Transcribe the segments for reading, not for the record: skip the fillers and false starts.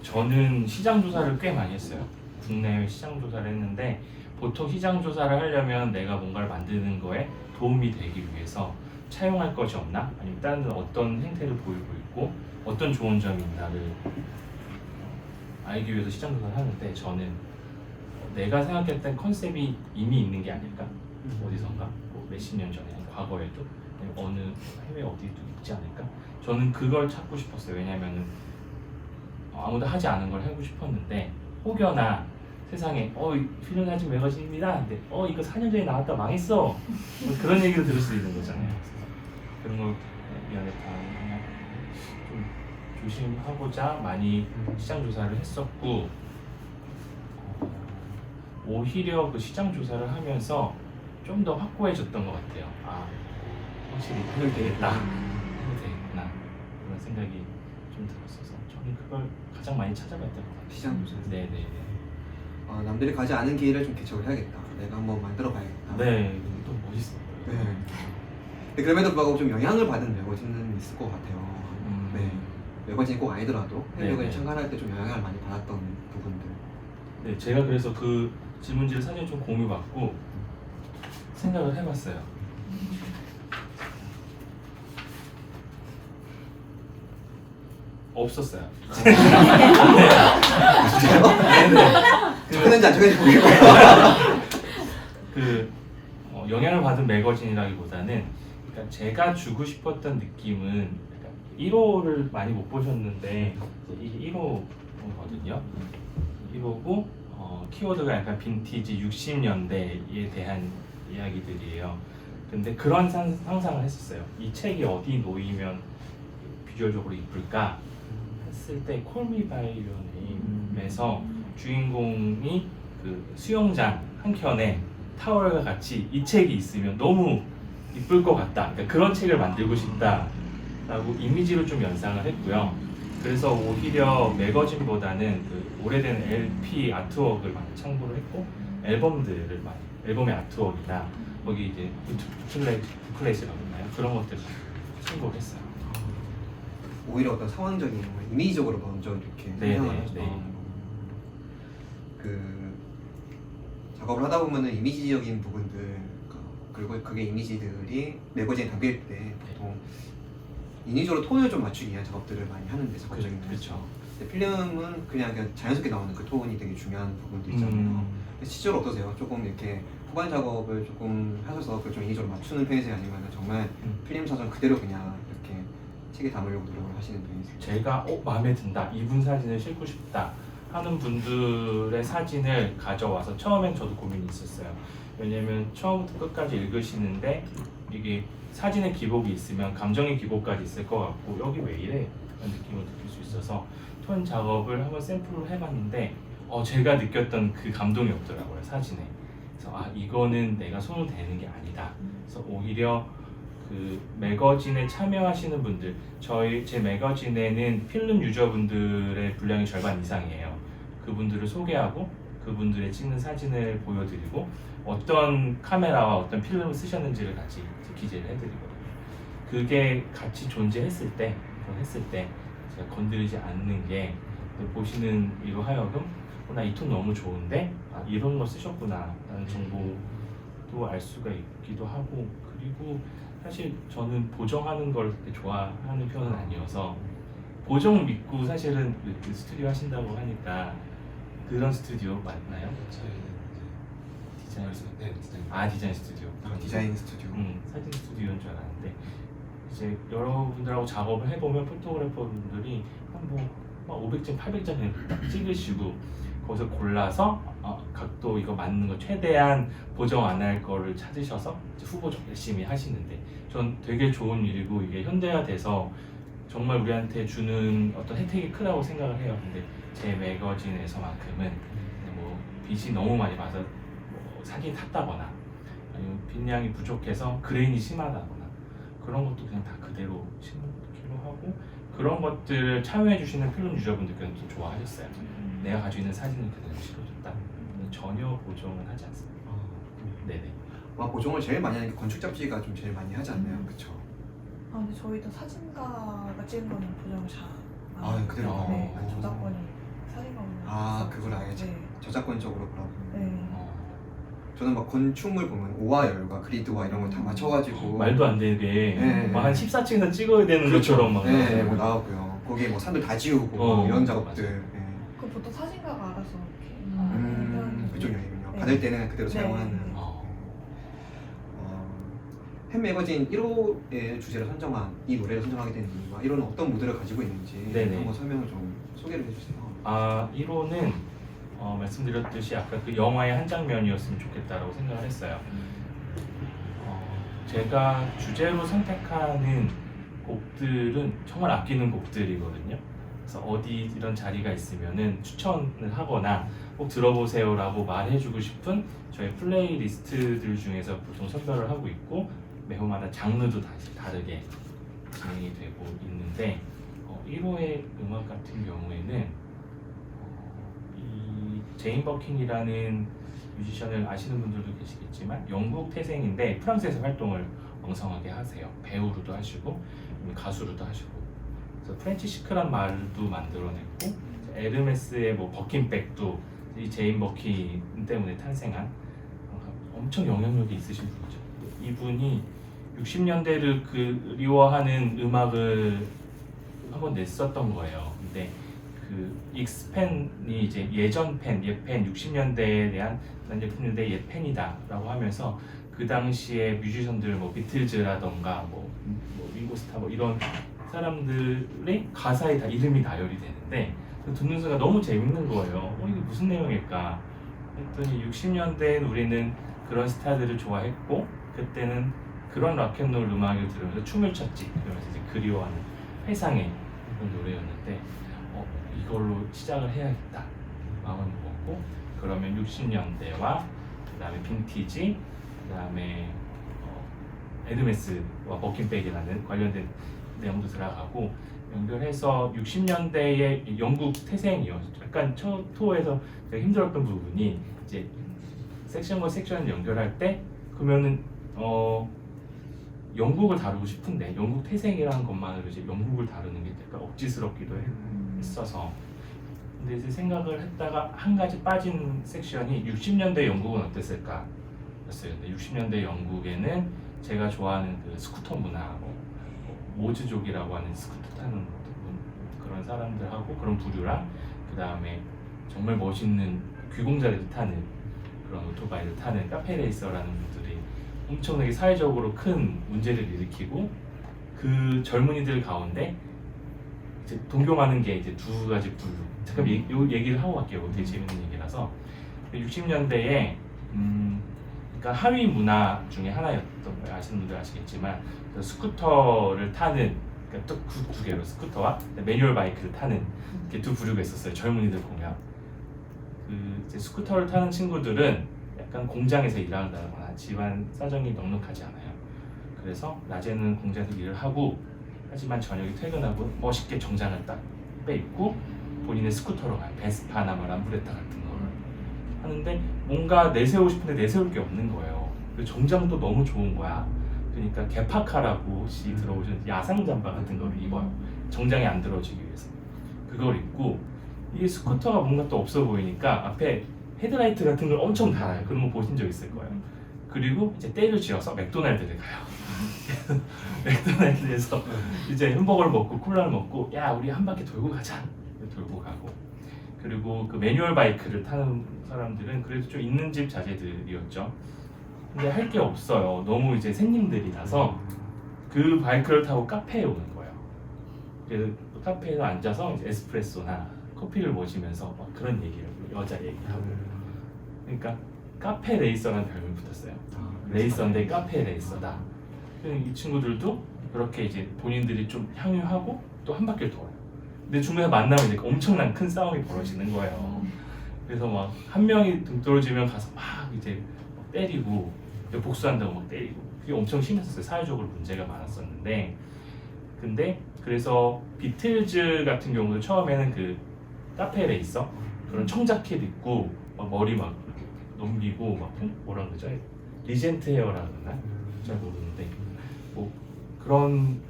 저는 시장 조사를 꽤 많이 했어요. 국내외 시장 조사를 했는데 보통 시장 조사를 하려면 내가 뭔가를 만드는 거에 도움이 되기 위해서 차용할 것이 없나? 아니면 다른 데는 어떤 행태를 보이고 있고 어떤 좋은 점이 있나를 알기 위해서 시장 조사를 하는데 저는 내가 생각했던 컨셉이 이미 있는 게 아닐까? 어디선가? 뭐 몇십 년 전에 과거에도 어느 해외 어디도 있지 않을까? 저는 그걸 찾고 싶었어요. 왜냐면은 아무도 하지 않은 걸 하고 싶었는데 혹여나 세상에 필름 사진 매거진입니다. 근데 이거 4년 전에 나왔다 망했어. 뭐 그런 얘기를 들을 수 있는 거잖아요. 그런 걸 미안해 그냥 좀 조심하고자 많이 시장 조사를 했었고 오히려 그 시장 조사를 하면서 좀 더 확고해졌던 것 같아요. 확실히 해도 되겠다. 해도 되겠구나. 그런 생각이 좀 들었어서 저는 그걸 가장 많이 찾아봤던 것 같아요. 시장 조사. 네네네. 남들이 가지 않은 기회를 좀 개척을 해야겠다. 내가 한번 만들어 봐야겠다. 네, 또 멋있어요. 네. 근데 그럼에도 불구하고 좀 영향을 받은 매거진은 있을 것 같아요. 네. 매거진이 꼭 아니더라도 해외여행 참관할 때 좀 영향을 많이 받았던 부분들. 네, 제가 그래서 그 질문지를 사진 좀 공유받고 생각을 해봤어요. 없었어요. 적었는지 안 적었는지 모르겠고요. 영향을 받은 매거진이라기보다는 그러니까 제가 주고 싶었던 느낌은 1호를 많이 못 보셨는데 이게 1호거든요. 1호고 키워드가 약간 빈티지 60년대에 대한 이야기들이에요. 근데 그런 상상을 했었어요. 이 책이 어디 놓이면 비주얼적으로 이쁠까 했을 때 Call Me by Your Name에서 주인공이 그 수영장 한켠에 타월과 같이 이 책이 있으면 너무 이쁠 것 같다. 그러니까 그런 책을 만들고 싶다라고 이미지로 좀 연상을 했고요. 그래서 오히려 매거진보다는 그 오래된 LP 아트웍을 많이 참고를 했고 앨범들을 많이 앨범의 아트웍이나 거기 이제 부클렛이라고 하나요? 그런 것들을 참고를 했어요. 오히려 어떤 상황적인 이미지적으로 먼저 이렇게 생각을 하죠. 그 작업을 하다 보면은 이미지적인 부분들 그리고 그게 이미지들이 매거진에 담길 때 보통 인위적으로 톤을 좀 맞추기 위한 작업들을 많이 하는데 작업적인 그렇죠. 근데 필름은 그냥 자연스럽게 나오는 그 톤이 되게 중요한 부분도 있잖아요. 실제로 어떠세요? 조금 이렇게 후반 작업을 조금 하셔서 그걸 좀 인위적으로 맞추는 편이세요? 아니면 정말 필름 사전 그대로 그냥 이렇게 책에 담으려고 노력을 하시는 편이세요? 제가 마음에 든다, 이분 사진을 싣고 싶다 하는 분들의 사진을 가져와서 처음엔 저도 고민이 있었어요. 왜냐면 처음부터 끝까지 읽으시는데 이게 사진의 기복이 있으면 감정의 기복까지 있을 것 같고 여기 왜 이래? 라는 느낌을 느낄 수 있어서 톤 작업을 한번 샘플을 해봤는데 제가 느꼈던 그 감동이 없더라고요, 사진에. 그래서 이거는 내가 손을 대는 게 아니다. 그래서 오히려 그 매거진에 참여하시는 분들, 제 매거진에는 필름 유저분들의 분량이 절반 이상이에요. 그분들을 소개하고 그분들의 찍는 사진을 보여드리고 어떤 카메라와 어떤 필름을 쓰셨는지를 같이 기재를 해드리거든요. 그게 같이 존재했을 때, 제가 건드리지 않는 게 보시는 이로 하여금 나 이 톤 너무 좋은데 이런 거 쓰셨구나 라는 정보도 알 수가 있기도 하고 그리고 사실 저는 보정하는 걸 그렇게 좋아하는 편은 아니어서 보정 믿고 사실은 그 스튜디오 하신다고 하니까 그런 스튜디오 맞나요? 저희는 디자인 네, 디자인. 디자인 스튜디오. 디자인 스튜디오. 사진 스튜디오인 줄 알았는데 이제 여러분들하고 작업을 해보면 포토그래퍼 분들이 한 500점, 800점 찍으시고 거기서 골라서 각도 이거 맞는 거 최대한 보정 안 할 거를 찾으셔서 후보 좀 열심히 하시는데 전 되게 좋은 일이고 이게 현대화돼서 정말 우리한테 주는 어떤 혜택이 크다고 생각을 해요. 근데 제 매거진에서만큼은 뭐 빛이 너무 많이 맞아 사진이 탔다거나 아니면 빛량이 부족해서 그레인이 심하다거나 그런 것도 그냥 다 그대로 심기로 하고 그런 것들을 참여해 주시는 필름 유저분들께서는 또 좋아하셨어요. 내가 가지고 있는 사진을 그대로 실어줬다. 전혀 보정은 하지 않습니다. 네네. 보정을 제일 많이 하는 게 건축 잡지가 좀 제일 많이 하지 않나요? 그렇죠? 근데 저희도 사진가가 찍은 거는 보정을 잘 안 그대로. 네, 저작권이 그걸 아예 네. 저작권적으로 보라고. 네. 저는 막 건축물 보면 오와 열과 그리드와 이런 걸 다 맞춰가지고 말도 안 되게 네. 한 14층에서 찍어야 되는 그렇죠. 것처럼 막 네, 나오고. 뭐 나오고요. 거기에 뭐 산들 다 지우고 어, 이런 작업들. 맞아요. 네. 그 보통 사진가가 알아서 이렇게 그쪽 용이군요. 네. 받을 때는 그대로 네. 사용하는. 네. 햄 매거진 1호의 주제를 선정한 이 노래를 선정하게 된 이유와 1호는 어떤 무드를 가지고 있는지 네네. 한번 설명을 좀 소개를 해주세요. 1호는 말씀드렸듯이 아까 그 영화의 한 장면이었으면 좋겠다라고 생각을 했어요. 제가 주제로 선택하는 곡들은 정말 아끼는 곡들이거든요. 그래서 어디 이런 자리가 있으면은 추천을 하거나 꼭 들어보세요라고 말해주고 싶은 저희 플레이리스트들 중에서 보통 선별을 하고 있고 매호마다 장르도 다시 다르게 진행이 되고 있는데 1호의 음악 같은 경우에는 이 제인 버킨이라는 뮤지션을 아시는 분들도 계시겠지만 영국 태생인데 프랑스에서 활동을 왕성하게 하세요. 배우로도 하시고 가수로도 하시고 그래서 프렌치 시크란 말도 만들어냈고 에르메스의 뭐 버킨백도 이 제인 버킨 때문에 탄생한 엄청 영향력이 있으신 분이죠. 이분이 60년대를 그리워하는 음악을 한번 냈었던 거예요. 근데 그 익스펜이 이제 예전 팬, 옛팬, 60년대에 대한 난 60년대 옛 팬이다라고 하면서 그 당시에 뮤지션들 뭐 비틀즈라던가 뭐 링고스타 뭐 이런 사람들의 가사에 다 이름이 나열이 되는데 듣는 순간 너무 재밌는 거예요. 이게 무슨 내용일까? 했더니 60년대엔 우리는 그런 스타일들을 좋아했고 그때는 그런 락앤롤 음악을 들으면서 춤을 췄지. 그러면서 이제 그리워하는 회상의 그런 노래였는데 이걸로 시작을 해야겠다 마음을 먹었고 그러면 60년대와 그 다음에 빈티지 그 다음에 에르메스와 버킨백이라는 관련된 내용도 들어가고 연결해서 60년대의 영국 태생이요. 약간 첫 토에서 되게 힘들었던 부분이 이제 섹션과 섹션을 연결할 때 그러면은 영국을 다루고 싶은데 영국 태생이라는 것만으로 이제 영국을 다루는 게 약간 억지스럽기도 했어서 근데 이제 생각을 했다가 한 가지 빠진 섹션이 60년대 영국은 어땠을까 였어요. 근데 60년대 영국에는 제가 좋아하는 그 스쿠터 문화 모즈족이라고 하는 스쿠터 타는 그런 사람들하고 그런 부류랑 그 다음에 정말 멋있는 귀공자들이 타는 그런 오토바이를 타는 카페레이서라는 분들이 엄청나게 사회적으로 큰 문제를 일으키고 그 젊은이들 가운데 이제 동경하는 게 이제 두 가지 부류. 잠깐 요 얘기를 하고 갈게요. 되게 재밌는 얘기라서 60년대에 그러니까 하위 문화 중에 하나였던 거예요. 아시는 분들 아시겠지만 스쿠터를 타는 그러니까 또 두 개로 스쿠터와 매뉴얼 바이크를 타는 이렇게 두 부류가 있었어요. 젊은이들 보면 그 이제 스쿠터를 타는 친구들은 약간 공장에서 일한다거나 집안 사정이 넉넉하지 않아요. 그래서 낮에는 공장에서 일을 하고 하지만 저녁에 퇴근하고 멋있게 정장을 딱 빼입고 본인의 스쿠터로 가요. 베스파나 뭐 람브레타 같은 거를 하는데 뭔가 내세우고 싶은데 내세울 게 없는 거예요. 그 정장도 너무 좋은 거야. 그러니까 개파카라고 혹시 들어보신 야상 잠바 같은 걸 입어요. 정장이 안 들어지기 위해서. 그걸 입고 이게 스쿠터가 뭔가 또 없어 보이니까 앞에 헤드라이트 같은 걸 엄청 달아요. 그런 거 보신 적 있을 거예요. 그리고 이제 때를 지어서 맥도날드를 가요. 맥도날드에서 이제 햄버거를 먹고 콜라를 먹고 야 우리 한 바퀴 돌고 가자. 돌고 가고 그리고 그 매뉴얼 바이크를 타는 사람들은 그래도 좀 있는 집 자제들이었죠. 근데 할 게 없어요. 너무 이제 생님들이라서 그 바이크를 타고 카페에 오는 거예요. 그래서 카페에서 앉아서 이제 에스프레소나 커피를 마시면서 막 그런 얘기를 여자 얘기하고 그러니까 카페 레이서라는 별명이 붙었어요. 레이서인데 카페 레이서다. 이 친구들도 그렇게 이제 본인들이 좀 향유하고 또 한 바퀴를 돌아요. 근데 중간에 만나면 이제 엄청난 큰 싸움이 벌어지는 거예요. 그래서 막 한 명이 등 떨어지면 가서 막 이제 때리고 복수한다고 막 때리고 그게 엄청 심했었어요. 사회적으로 문제가 많았었는데 근데 그래서 비틀즈 같은 경우도 처음에는 그 카페 레이서 그런 청자켓 입고 막 머리 막 넘기고 막 뭐라 그러죠? 리젠트 헤어라 그러나? 잘 모르는데 뭐 그런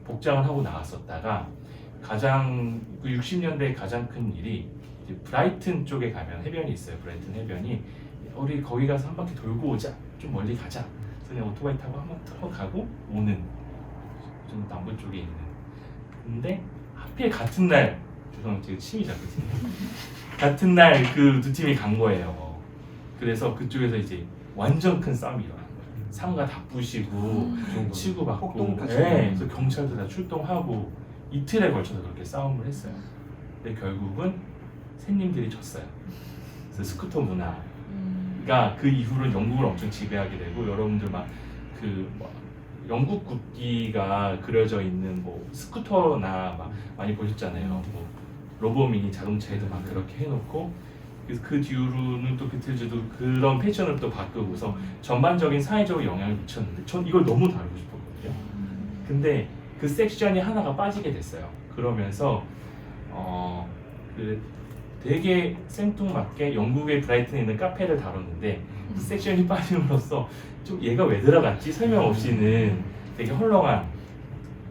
복장을 하고 나왔었다가 가장 그 60년대 가장 큰 일이 이제 브라이튼 쪽에 가면 해변이 있어요. 브라이튼 해변이 우리 거기 가서 한 바퀴 돌고 오자. 좀 멀리 가자. 그래서 그냥 오토바이 타고 한 바퀴 타고 가고 오는 좀 남부 쪽에 있는. 근데 하필 같은 날 죄송합니다. 지금 침이 잡혔습니다. 같은 날 그 두 팀이 간 거예요. 그래서 그쪽에서 이제 완전 큰 싸움이 일어난 거예요. 상가 다 부시고 치고받고, 폭동까지. 네, 그래서 경찰도 다 출동하고 이틀에 걸쳐서 그렇게 싸움을 했어요. 근데 결국은 새님들이 졌어요. 그래서 스쿠터 문화가 그 이후로 영국을 엄청 지배하게 되고 여러분들 막 그 영국 국기가 그려져 있는 뭐 스쿠터나 막 많이 보셨잖아요. 뭐 로보미니 자동차에도 막 그렇게 해놓고 그래서 그 뒤로는 또 비틀즈도 그런 패션을 또 바꾸고서 전반적인 사회적으로 영향을 미쳤는데 전 이걸 너무 다루고 싶었거든요. 근데 그 섹션이 하나가 빠지게 됐어요. 그러면서 그 되게 생뚱맞게 영국의 브라이튼에 있는 카페를 다뤘는데 그 섹션이 빠짐으로써 좀 얘가 왜 들어갔지? 설명 없이는 되게 헐렁한.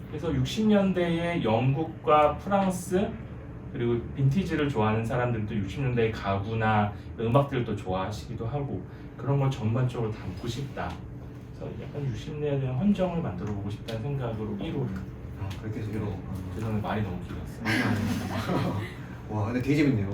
그래서 60년대에 영국과 프랑스 그리고 빈티지를 좋아하는 사람들도 60년대의 가구나 음악들을 또 좋아하시기도 하고 그런 걸 전반적으로 담고 싶다. 그래서 약간 60년대에 대한 헌정을 만들어 보고 싶다는 생각으로 1호. 그렇게 해서 이러고. 죄송해요. 말이 너무 길었어요. 와 근데 되게 재밌네요.